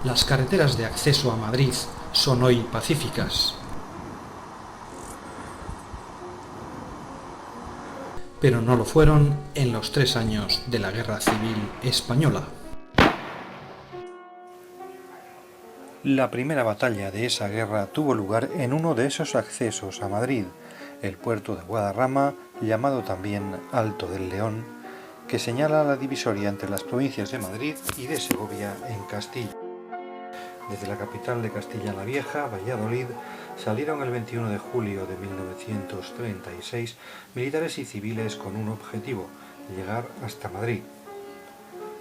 Las carreteras de acceso a Madrid son hoy pacíficas, pero no lo fueron en los 3 años de la Guerra Civil Española. La primera batalla de esa guerra tuvo lugar en uno de esos accesos a Madrid, el puerto de Guadarrama, llamado también Alto del León, que señala la divisoria entre las provincias de Madrid y de Segovia en Castilla. Desde la capital de Castilla la Vieja, Valladolid, salieron el 21 de julio de 1936 militares y civiles con un objetivo: llegar hasta Madrid.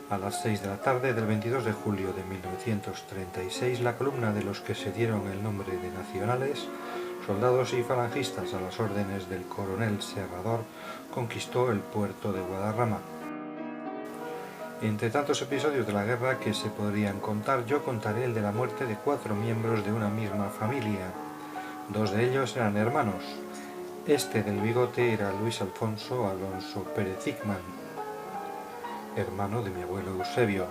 A las 6 de la tarde del 22 de julio de 1936, la columna de los que se dieron el nombre de nacionales, soldados y falangistas a las órdenes del coronel Serrador, conquistó el puerto de Guadarrama. Entre tantos episodios de la guerra que se podrían contar, yo contaré el de la muerte de 4 miembros de una misma familia. 2 de ellos eran hermanos. Este del bigote era Luis Alfonso Alonso Pérez Hickman, hermano de mi abuelo Eusebio.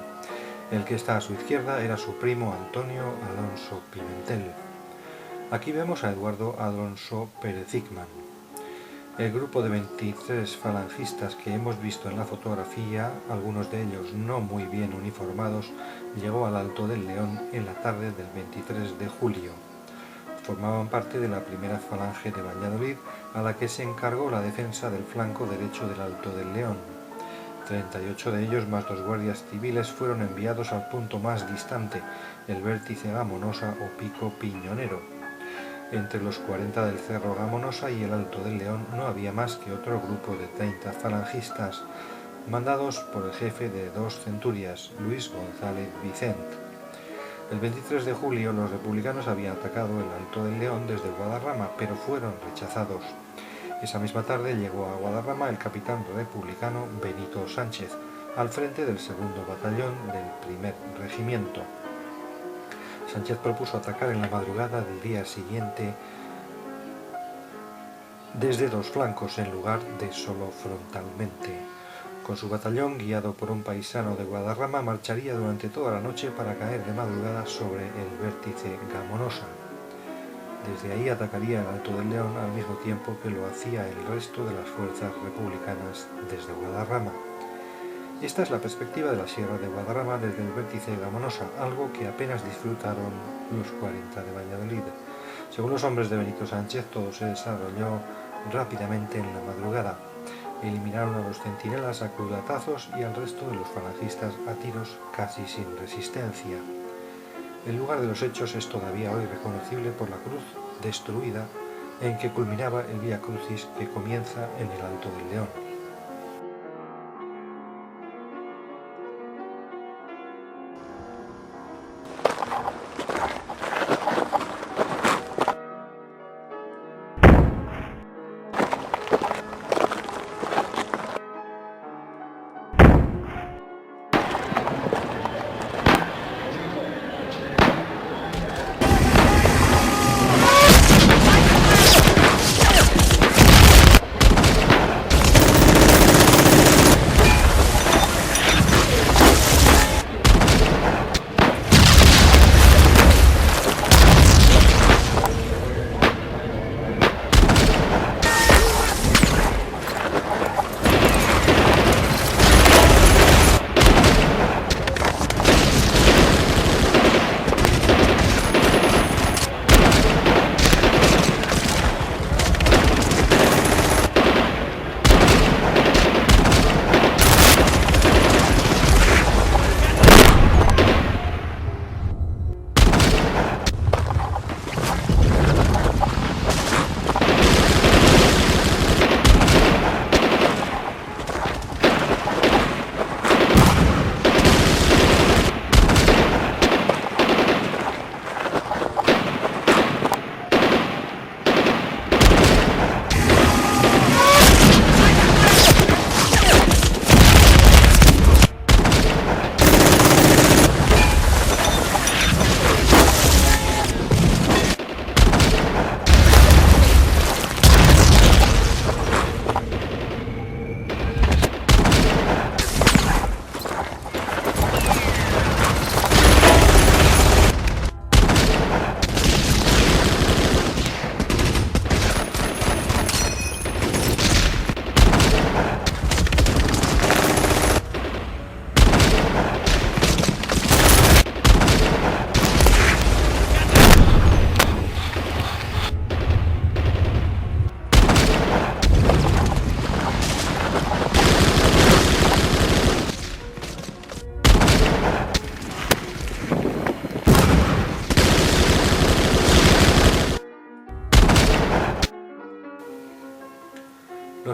El que está a su izquierda era su primo Antonio Alonso Pimentel. Aquí vemos a Eduardo Alonso Pérez Hickman. El grupo de 23 falangistas que hemos visto en la fotografía, algunos de ellos no muy bien uniformados, llegó al Alto del León en la tarde del 23 de julio. Formaban parte de la primera falange de Valladolid, a la que se encargó la defensa del flanco derecho del Alto del León. 38 de ellos, más 2 guardias civiles, fueron enviados al punto más distante, el vértice Gamonosa o Pico Piñonero. Entre los 40 del Cerro Gamonosa y el Alto del León no había más que otro grupo de 30 falangistas, mandados por el jefe de 2 centurias, Luis González Vicent. El 23 de julio los republicanos habían atacado el Alto del León desde Guadarrama, pero fueron rechazados. Esa misma tarde llegó a Guadarrama el capitán republicano Benito Sánchez, al frente del 2º batallón del 1er regimiento. Sánchez propuso atacar en la madrugada del día siguiente desde 2 flancos en lugar de solo frontalmente. Con su batallón, guiado por un paisano de Guadarrama, marcharía durante toda la noche para caer de madrugada sobre el vértice Gamonosa. Desde ahí atacaría el Alto del León al mismo tiempo que lo hacía el resto de las fuerzas republicanas desde Guadarrama. Esta es la perspectiva de la Sierra de Guadarrama desde el vértice de Gamonosa, algo que apenas disfrutaron los 40 de Valladolid. Según los hombres de Benito Sánchez, todo se desarrolló rápidamente en la madrugada. Eliminaron a los centinelas a culatazos y al resto de los falangistas a tiros casi sin resistencia. El lugar de los hechos es todavía hoy reconocible por la cruz destruida en que culminaba el Vía Crucis que comienza en el Alto del León.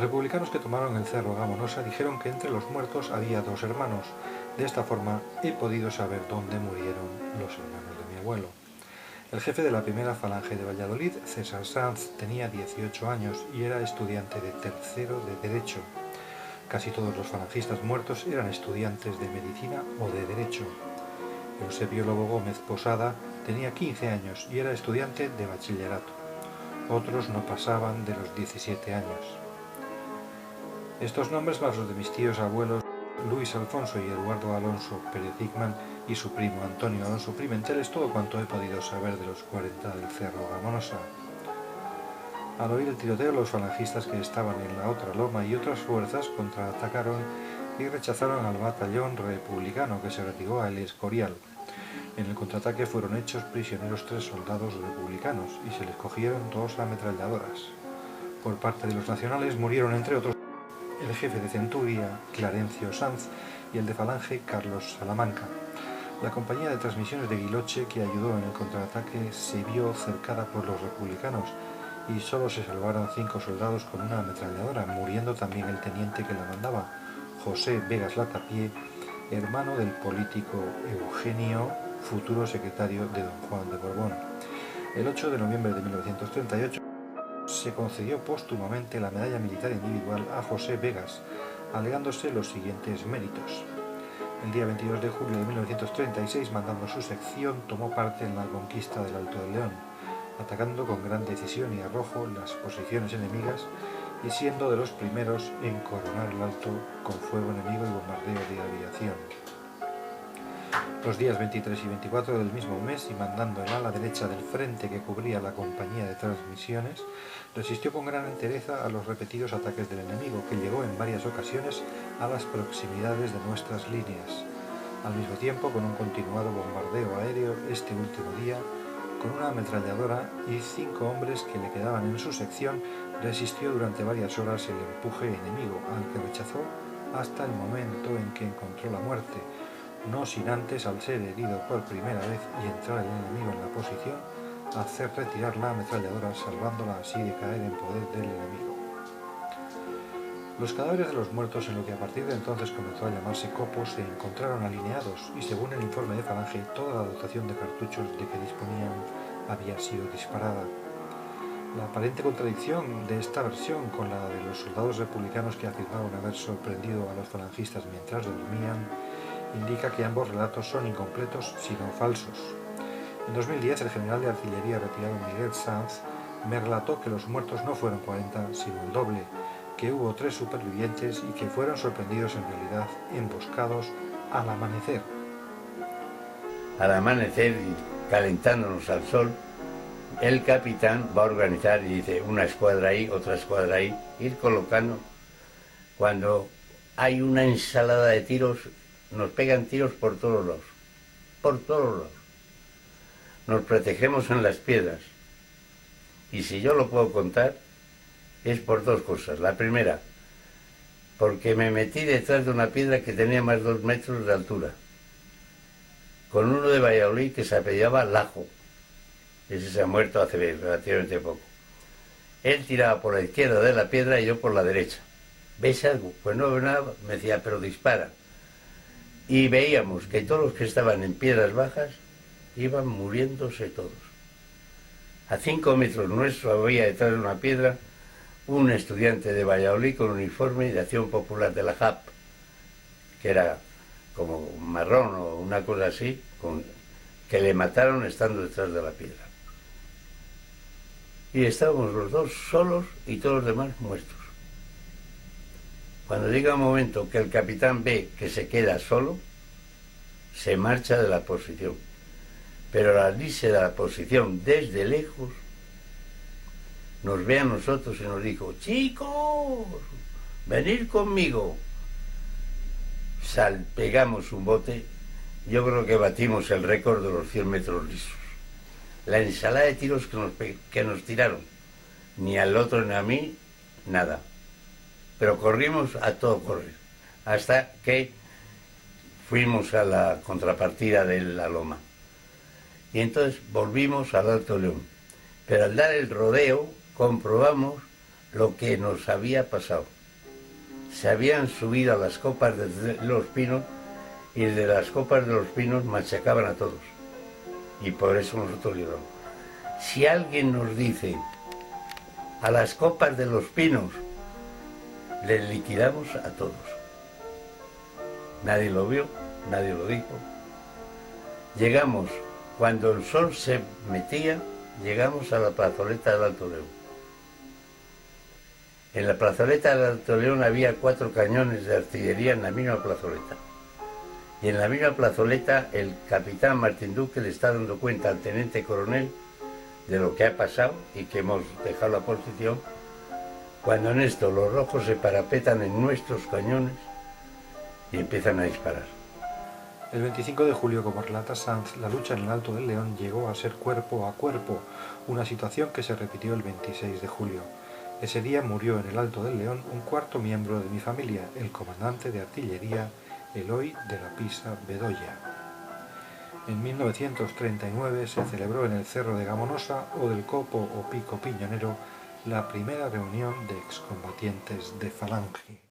republicanos que tomaron el cerro Gamonosa dijeron que entre los muertos había 2 hermanos. De esta forma he podido saber dónde murieron los hermanos de mi abuelo. El jefe de la primera falange de Valladolid, César Sanz, tenía 18 años y era estudiante de tercero de Derecho. Casi todos los falangistas muertos eran estudiantes de Medicina o de Derecho. Eusebio Lobo Gómez Posada tenía 15 años y era estudiante de bachillerato. Otros no pasaban de los 17 años. Estos nombres más los de mis tíos abuelos Luis Alfonso y Eduardo Alonso Pérez Hickman y su primo Antonio Alonso Pimentel es todo cuanto he podido saber de los 40 del Cerro Gamonosa. Al oír el tiroteo, los falangistas que estaban en la otra loma y otras fuerzas contraatacaron y rechazaron al batallón republicano que se retiró a El Escorial. En el contraataque fueron hechos prisioneros 3 soldados republicanos y se les cogieron 2 ametralladoras. Por parte de los nacionales murieron entre otros el jefe de centuria, Clarencio Sanz, y el de falange, Carlos Salamanca. La compañía de transmisiones de Guiloche, que ayudó en el contraataque, se vio cercada por los republicanos y solo se salvaron 5 soldados con una ametralladora, muriendo también el teniente que la mandaba, José Vegas Latapié, hermano del político Eugenio, futuro secretario de don Juan de Borbón. El 8 de noviembre de 1938 se concedió póstumamente la medalla militar individual a José Vegas, alegándose los siguientes méritos. El día 22 de julio de 1936, mandando su sección, tomó parte en la conquista del Alto del León, atacando con gran decisión y arrojo las posiciones enemigas y siendo de los primeros en coronar el Alto con fuego enemigo y bombardeo de aviación. Los días 23 y 24 del mismo mes, y mandando el ala derecha del frente que cubría la compañía de transmisiones, resistió con gran entereza a los repetidos ataques del enemigo, que llegó en varias ocasiones a las proximidades de nuestras líneas. Al mismo tiempo, con un continuado bombardeo aéreo este último día, con una ametralladora y 5 hombres que le quedaban en su sección, resistió durante varias horas el empuje enemigo, al que rechazó hasta el momento en que encontró la muerte, no sin antes, al ser herido por primera vez y entrar el enemigo en la posición, hacer retirar la ametralladora, salvándola así de caer en poder del enemigo. Los cadáveres de los muertos, en lo que a partir de entonces comenzó a llamarse copos, se encontraron alineados y, según el informe de falange, toda la dotación de cartuchos de que disponían había sido disparada. La aparente contradicción de esta versión con la de los soldados republicanos que afirmaron haber sorprendido a los falangistas mientras dormían indica que ambos relatos son incompletos, sino falsos. En 2010, el general de artillería retirado Miguel Sanz me relató que los muertos no fueron 40, sino el doble, que hubo 3 supervivientes y que fueron sorprendidos en realidad emboscados al amanecer. Al amanecer, calentándonos al sol, el capitán va a organizar y dice una escuadra ahí, otra escuadra ahí, ir colocando. Cuando hay una ensalada de tiros, nos pegan tiros por todos lados, por todos lados. Nos protegemos en las piedras. Y si yo lo puedo contar, es por 2 cosas. La primera, porque me metí detrás de una piedra que tenía más de 2 metros de altura, con uno de Valladolid que se apellidaba Lajo. Ese se ha muerto hace relativamente poco. Él tiraba por la izquierda de la piedra y yo por la derecha. ¿Ves algo? Pues no veo nada. Me decía, pero dispara. Y veíamos que todos los que estaban en piedras bajas iban muriéndose todos. A 5 metros nuestro había detrás de una piedra un estudiante de Valladolid con uniforme de Acción Popular de la JAP, que era como marrón o una cosa así, que le mataron estando detrás de la piedra. Y estábamos los 2 solos y todos los demás muertos. Cuando llega un momento que el capitán ve que se queda solo, se marcha de la posición. Pero al irse de la posición desde lejos, nos ve a nosotros y nos dijo, chicos, venid conmigo. Pegamos un bote, yo creo que batimos el récord de los 100 metros lisos. La ensalada de tiros que nos tiraron, ni al otro ni a mí, nada. Pero corrimos a todo correr, hasta que fuimos a la contrapartida de la loma. Y entonces volvimos al Alto León. Pero al dar el rodeo comprobamos lo que nos había pasado. se habían subido a las copas de los pinos y de las copas de los pinos machacaban a todos. Y por eso nosotros lloramos. Si alguien nos dice a las copas de los pinos, les liquidamos a todos. Nadie lo vio, nadie lo dijo. Llegamos, cuando el sol se metía, llegamos a la plazoleta del Alto León. En la plazoleta del Alto León había 4 cañones de artillería en la misma plazoleta. Y en la misma plazoleta el capitán Martín Duque le está dando cuenta al teniente coronel de lo que ha pasado y que hemos dejado la posición, cuando en esto los rojos se parapetan en nuestros cañones y empiezan a disparar. El 25 de julio, como relata Sanz, la lucha en el Alto del León llegó a ser cuerpo a cuerpo, una situación que se repitió el 26 de julio. Ese día murió en el Alto del León un cuarto miembro de mi familia, el comandante de artillería Eloy de la Pisa Bedoya. En 1939 se celebró en el Cerro de Gamonosa o del Copo o Pico Piñonero la primera reunión de excombatientes de Falange.